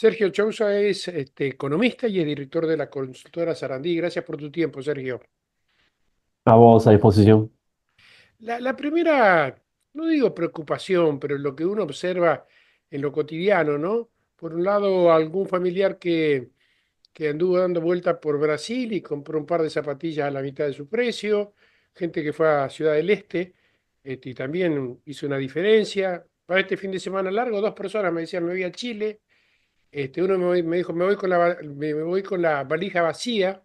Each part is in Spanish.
Sergio Chousa es economista y es director de la consultora Sarandí. Gracias por tu tiempo, Sergio. A vos a disposición. La primera, no digo preocupación, pero lo que uno observa en lo cotidiano, ¿no? Por un lado, algún familiar que anduvo dando vueltas por Brasil y compró un par de zapatillas a la mitad de su precio, gente que fue a Ciudad del Este y también hizo una diferencia. Para este fin de semana largo, dos personas me decían, me voy a Chile. Uno me dijo, me voy con la valija vacía.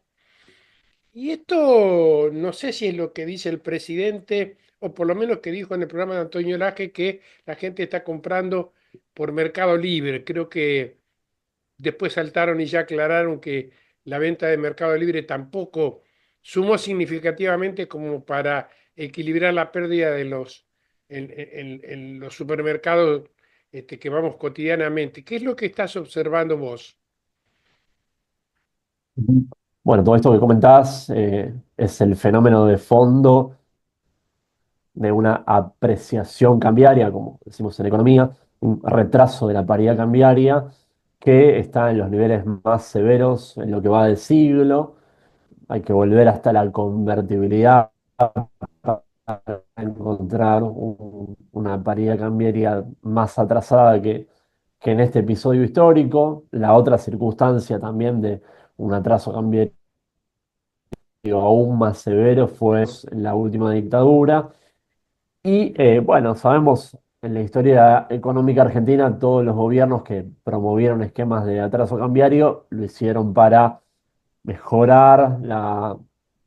Y esto no sé si es lo que dice el presidente, o por lo menos que dijo en el programa de Antonio Laje, que la gente está comprando por Mercado Libre. Creo que después saltaron y ya aclararon que la venta de Mercado Libre tampoco sumó significativamente como para equilibrar la pérdida de en los supermercados que vamos cotidianamente. ¿Qué es lo que estás observando vos? Ujú. Bueno, todo esto que comentás es el fenómeno de fondo de una apreciación cambiaria, como decimos en economía, un retraso de la paridad cambiaria que está en los niveles más severos en lo que va del siglo. Hay que volver hasta la convertibilidad para encontrar una paridad cambiaria más atrasada que en este episodio histórico. La otra circunstancia también de un atraso cambiario aún más severo fue en la última dictadura. Y bueno, sabemos en la historia económica argentina, todos los gobiernos que promovieron esquemas de atraso cambiario lo hicieron para mejorar la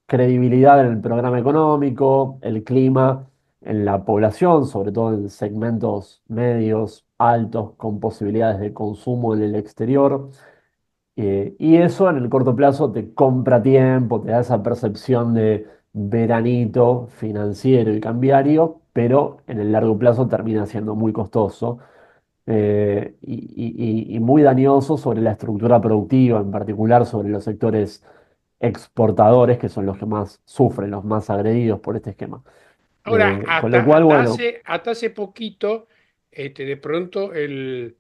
credibilidad en el programa económico, el clima en la población, sobre todo en segmentos medios, altos, con posibilidades de consumo en el exterior. Y eso en el corto plazo te compra tiempo, te da esa percepción de veranito financiero y cambiario, pero en el largo plazo termina siendo muy costoso y muy dañoso sobre la estructura productiva, en particular sobre los sectores exportadores, que son los que más sufren, los más agredidos por este esquema. Ahora, Con lo cual, bueno. hasta hace poquito, de pronto el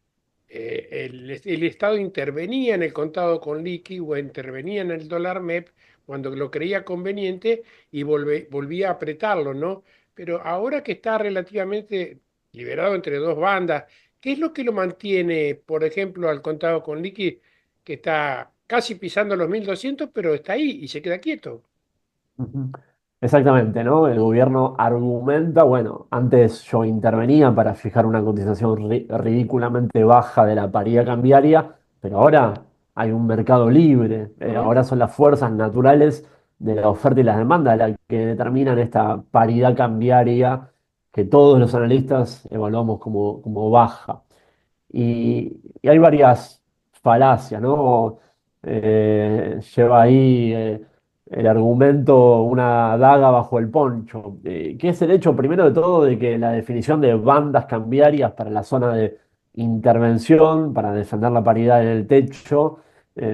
Estado intervenía en el contado con liqui o intervenía en el dólar MEP cuando lo creía conveniente y volvía a apretarlo, ¿no? Pero ahora que está relativamente liberado entre dos bandas, ¿qué es lo que lo mantiene, por ejemplo, al contado con liqui, que está casi pisando los 1.200, pero está ahí y se queda quieto? Ujú. Exactamente, ¿no? El gobierno argumenta, bueno, antes yo intervenía para fijar una cotización ridículamente baja de la paridad cambiaria, pero ahora hay un mercado libre, Ujú. ahora son las fuerzas naturales de la oferta y la demanda las que determinan esta paridad cambiaria que todos los analistas evaluamos como baja. Y hay varias falacias, ¿no? Lleva ahí el argumento una daga bajo el poncho, que es el hecho, primero de todo, de que la definición de bandas cambiarias para la zona de intervención, para defender la paridad en el techo,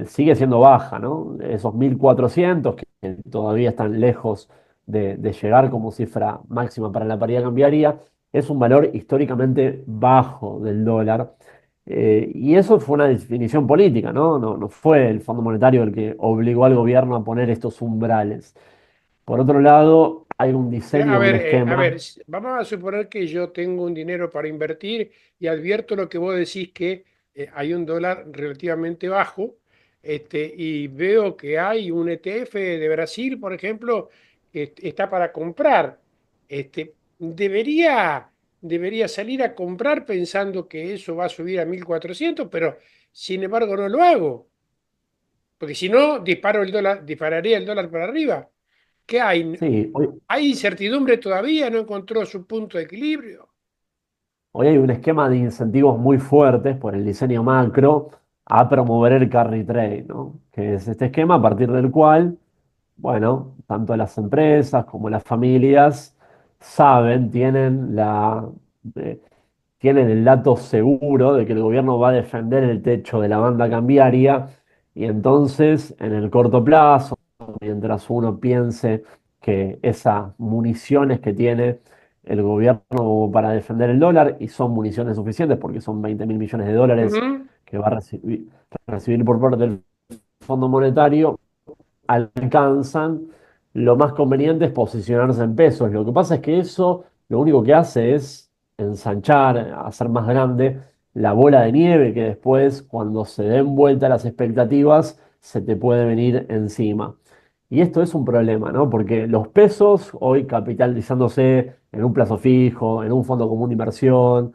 sigue siendo baja, ¿no? Esos 1.400 que todavía están lejos de llegar como cifra máxima para la paridad cambiaria, es un valor históricamente bajo del dólar. Y eso fue una definición política, ¿no? No fue el Fondo Monetario el que obligó al gobierno a poner estos umbrales. Por otro lado, hay un Pero, diseño de un a ver, esquema. vamos a suponer que yo tengo un dinero para invertir y advierto lo que vos decís que hay un dólar relativamente bajo, y veo que hay un ETF de Brasil, por ejemplo, que está para comprar. Debería salir a comprar pensando que eso va a subir a 1.400, pero sin embargo no lo hago, porque si no, dispararía el dólar para arriba. ¿Qué hay? Sí, ¿Hay incertidumbre todavía? ¿No encontró su punto de equilibrio? hoy hay un esquema de incentivos muy fuertes por el diseño macro a promover el carry trade, ¿no? Que es este esquema a partir del cual, bueno, tanto las empresas como las familias saben, eh, tienen el dato seguro de que el gobierno va a defender el techo de la banda cambiaria y entonces en el corto plazo, mientras uno piense que esas municiones que tiene el gobierno para defender el dólar, y son municiones suficientes porque son 20.000 millones de dólares Ujú. que va a recibir por parte del Fondo Monetario alcanzan, lo más conveniente es posicionarse en pesos. Lo que pasa es que eso lo único que hace es ensanchar, hacer más grande la bola de nieve que después, cuando se den vuelta las expectativas, se te puede venir encima. Y esto es un problema, ¿no? Porque los pesos, hoy capitalizándose en un plazo fijo, en un fondo común de inversión,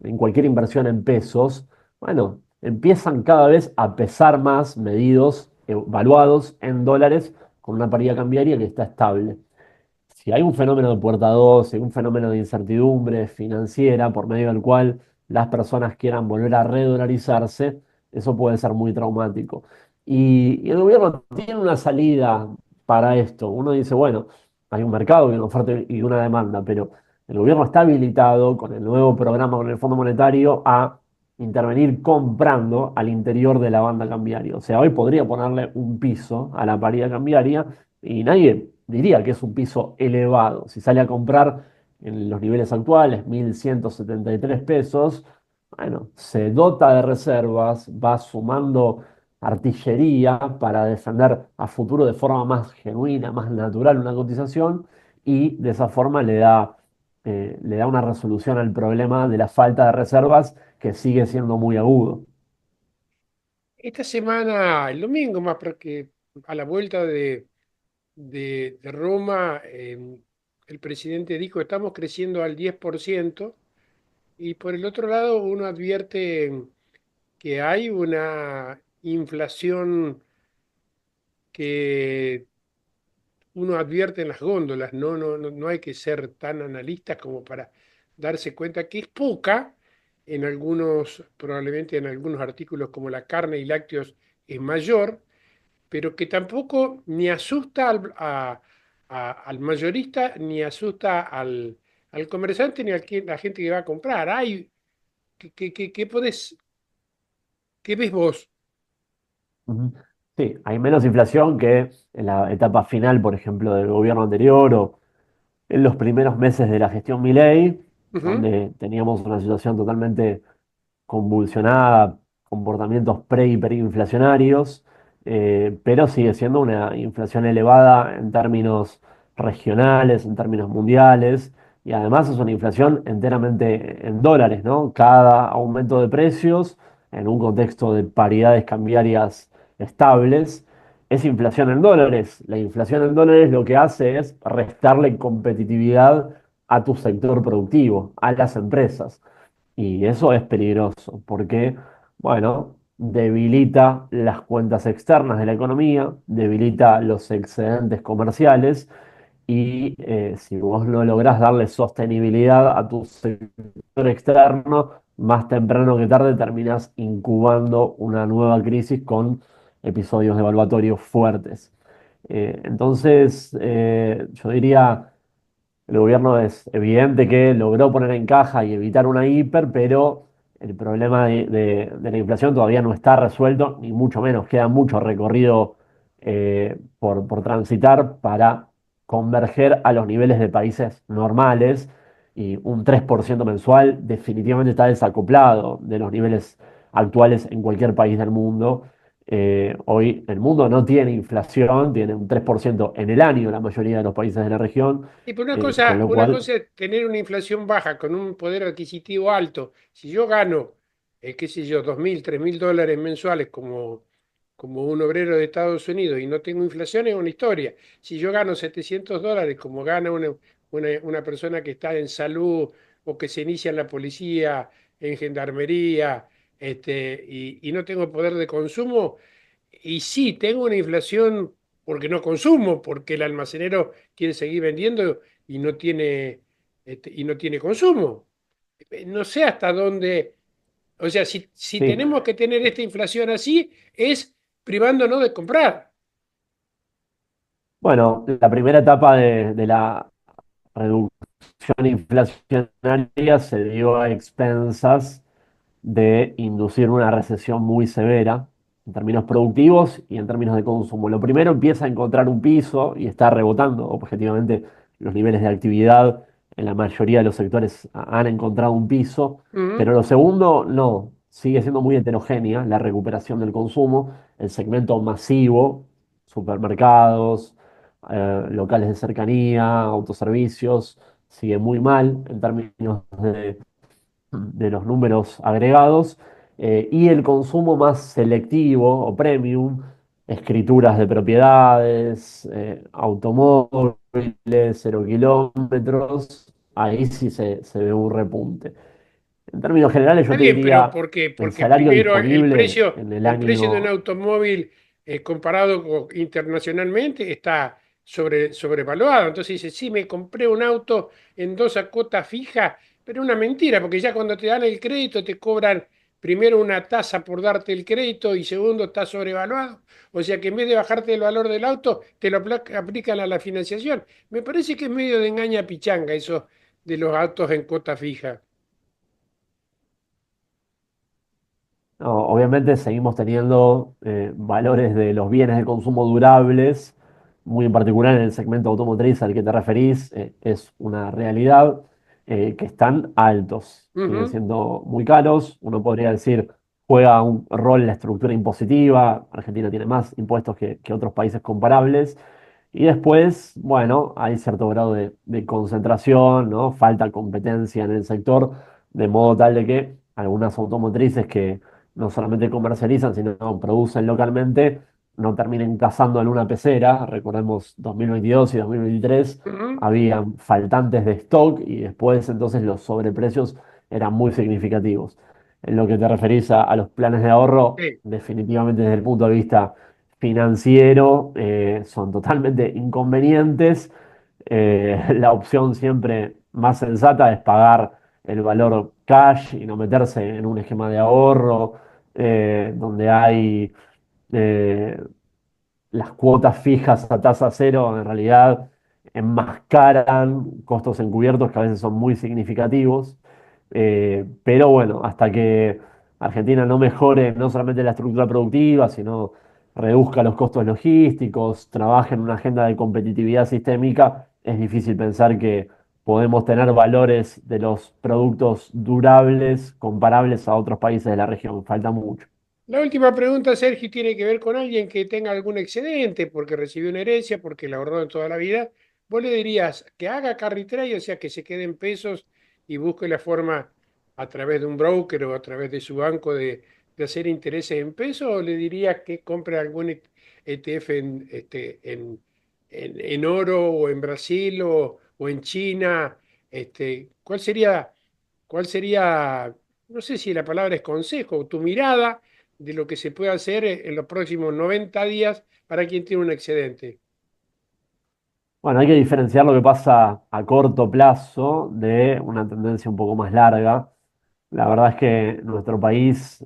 en cualquier inversión en pesos, bueno, empiezan cada vez a pesar más medidos, evaluados en dólares, con una paridad cambiaria que está estable. Si hay un fenómeno de puerta 2, si hay un fenómeno de incertidumbre financiera por medio del cual las personas quieran volver a redolarizarse, eso puede ser muy traumático. Y el gobierno tiene una salida para esto. Uno dice, bueno, hay un mercado y una oferta y una demanda, pero el gobierno está habilitado con el nuevo programa con el Fondo Monetario a intervenir comprando al interior de la banda cambiaria. O sea, hoy podría ponerle un piso a la paridad cambiaria y nadie diría que es un piso elevado. Si sale a comprar en los niveles actuales, 1.173 pesos, bueno, se dota de reservas, va sumando artillería para defender a futuro de forma más genuina, más natural una cotización y de esa forma le da una resolución al problema de la falta de reservas que sigue siendo muy agudo. Esta semana, el domingo más, porque a la vuelta de Roma, el presidente dijo, estamos creciendo al 10%, y por el otro lado uno advierte que hay una inflación que uno advierte en las góndolas, no hay que ser tan analistas como para darse cuenta que es poca, en algunos, probablemente en algunos artículos como la carne y lácteos es mayor, pero que tampoco ni asusta al mayorista, ni asusta al comerciante, ni a la gente que va a comprar. Hay, ¿qué podés, qué ves vos? Ujú. Sí, hay menos inflación que en la etapa final, por ejemplo, del gobierno anterior o en los primeros meses de la gestión Milei, Ujú. donde teníamos una situación totalmente convulsionada, comportamientos pre-hiperinflacionarios, pero sigue siendo una inflación elevada en términos regionales, en términos mundiales, y además es una inflación enteramente en dólares, ¿no? Cada aumento de precios en un contexto de paridades cambiarias estables es inflación en dólares. La inflación en dólares lo que hace es restarle competitividad a tu sector productivo, a las empresas. Y eso es peligroso porque, bueno, debilita las cuentas externas de la economía, debilita los excedentes comerciales y si vos no lográs darle sostenibilidad a tu sector externo, más temprano que tarde terminás incubando una nueva crisis con episodios devaluatorios fuertes. Entonces, yo diría... El gobierno es evidente que logró poner en caja y evitar una hiper, pero el problema de la inflación todavía no está resuelto, ni mucho menos. Queda mucho recorrido por transitar para converger a los niveles de países normales y un 3% mensual definitivamente está desacoplado de los niveles actuales en cualquier país del mundo. Hoy el mundo no tiene inflación, tiene un 3% en el año la mayoría de los países de la región, Y por con lo una cual, cosa es tener una inflación baja con un poder adquisitivo alto. Si yo gano, qué sé yo, 2.000, 3.000 dólares mensuales como un obrero de Estados Unidos y no tengo inflación, es una historia. Si yo gano 700 dólares como gana una persona que está en salud o que se inicia en la policía, en gendarmería, y no tengo poder de consumo, y sí, tengo una inflación porque no consumo, porque el almacenero quiere seguir vendiendo y no tiene consumo. No sé hasta dónde, o sea, si sí. tenemos que tener esta inflación así, es privándonos de comprar. Bueno, la primera etapa de la reducción inflacionaria se dio a expensas de inducir una recesión muy severa en términos productivos y en términos de consumo. Lo primero empieza a encontrar un piso y está rebotando. Objetivamente, los niveles de actividad en la mayoría de los sectores han encontrado un piso, pero Ujú. lo segundo no. sigue siendo muy heterogénea la recuperación del consumo. El segmento masivo, supermercados, locales de cercanía, autoservicios, sigue muy mal en términos de los números agregados, y el consumo más selectivo o premium, escrituras de propiedades, automóviles, 0 kilómetros, ahí sí se ve un repunte. En términos generales, yo Está te bien, pero diría ¿por qué? el Porque salario primero disponible en el el precio de un año. automóvil comparado internacionalmente está sobrevaluado. Entonces dice, sí, me compré un auto en dos a cuota fija, pero una mentira, porque ya cuando te dan el crédito te cobran primero una tasa por darte el crédito y segundo está sobrevaluado. O sea que en vez de bajarte el valor del auto, te lo aplican a la financiación. Me parece que es medio de engaña pichanga eso de los autos en cuota fija. No, obviamente seguimos teniendo valores de los bienes de consumo durables, muy en particular en el segmento automotriz al que te referís, es una realidad, que están altos, siguen Ujú, siendo muy caros. Uno podría decir, juega un rol en la estructura impositiva. Argentina tiene más impuestos que otros países comparables. Y después, bueno, hay cierto grado de concentración, ¿no? Falta competencia en el sector, de modo tal de que algunas automotrices que no solamente comercializan, sino producen localmente, no terminen cazando en una pecera. Recordemos 2022 y 2023, ujú. habían faltantes de stock y después entonces los sobreprecios eran muy significativos. En lo que te referís a los planes de ahorro, Sí. definitivamente desde el punto de vista financiero, son totalmente inconvenientes. La opción siempre más sensata es pagar el valor cash y no meterse en un esquema de ahorro, donde hay eh, las cuotas fijas a tasa cero, en realidad enmascaran costos encubiertos que a veces son muy significativos. Pero bueno, hasta que Argentina no mejore no solamente la estructura productiva, sino reduzca los costos logísticos, trabaje en una agenda de competitividad sistémica, es difícil pensar que podemos tener valores de los productos durables comparables a otros países de la región. Falta mucho. La última pregunta, Sergio, tiene que ver con alguien que tenga algún excedente porque recibió una herencia, porque la ahorró en toda la vida. ¿Vos le dirías que haga carry trade, o sea, que se quede en pesos y busque la forma a través de un broker o a través de su banco de hacer intereses en pesos? ¿O le dirías que compre algún ETF en oro o en Brasil o en China? ¿Cuál sería, no sé si la palabra es consejo, tu mirada de lo que se puede hacer en los próximos 90 días para quien tiene un excedente? Bueno, hay que diferenciar lo que pasa a corto plazo de una tendencia un poco más larga. La verdad es que nuestro país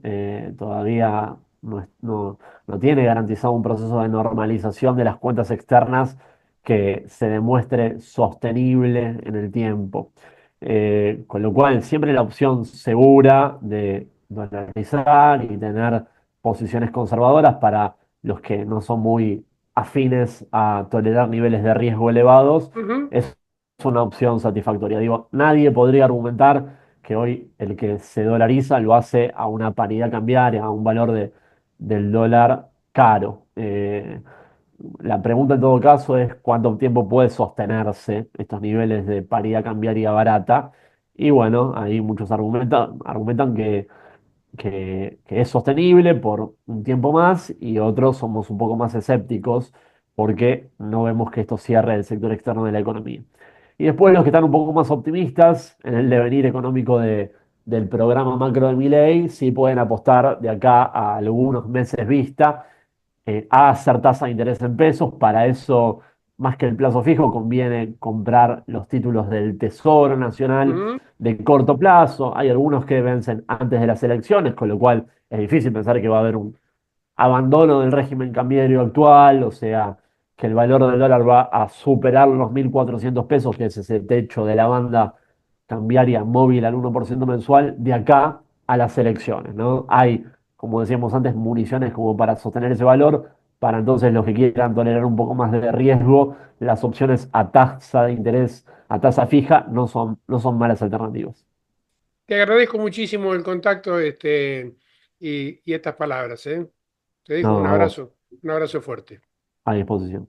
todavía no tiene garantizado un proceso de normalización de las cuentas externas que se demuestre sostenible en el tiempo. Con lo cual, siempre la opción segura de dolarizar y tener posiciones conservadoras para los que no son muy afines a tolerar niveles de riesgo elevados Ujú. es una opción satisfactoria. Digo, nadie podría argumentar que hoy el que se dolariza lo hace a una paridad cambiaria, a un valor del dólar caro. La pregunta en todo caso es cuánto tiempo puede sostenerse estos niveles de paridad cambiaria barata. Y bueno, ahí muchos argumentan que es sostenible por un tiempo más, y otros somos un poco más escépticos porque no vemos que esto cierre el sector externo de la economía. Y después los que están un poco más optimistas en el devenir económico del programa macro de Milei, sí pueden apostar de acá a algunos meses vista, a hacer tasa de interés en pesos. Para eso, más que el plazo fijo, conviene comprar los títulos del Tesoro Nacional Ujú. de corto plazo. Hay algunos que vencen antes de las elecciones, con lo cual es difícil pensar que va a haber un abandono del régimen cambiario actual, o sea, que el valor del dólar va a superar los 1.400 pesos, que es ese techo de la banda cambiaria móvil al 1% mensual, de acá a las elecciones, ¿no? Hay, como decíamos antes, municiones como para sostener ese valor. Para entonces los que quieran tolerar un poco más de riesgo, las opciones a tasa de interés, a tasa fija, no son malas alternativas. Te agradezco muchísimo el contacto y estas palabras, ¿eh? Te dejo No, a vos, un abrazo fuerte. a disposición.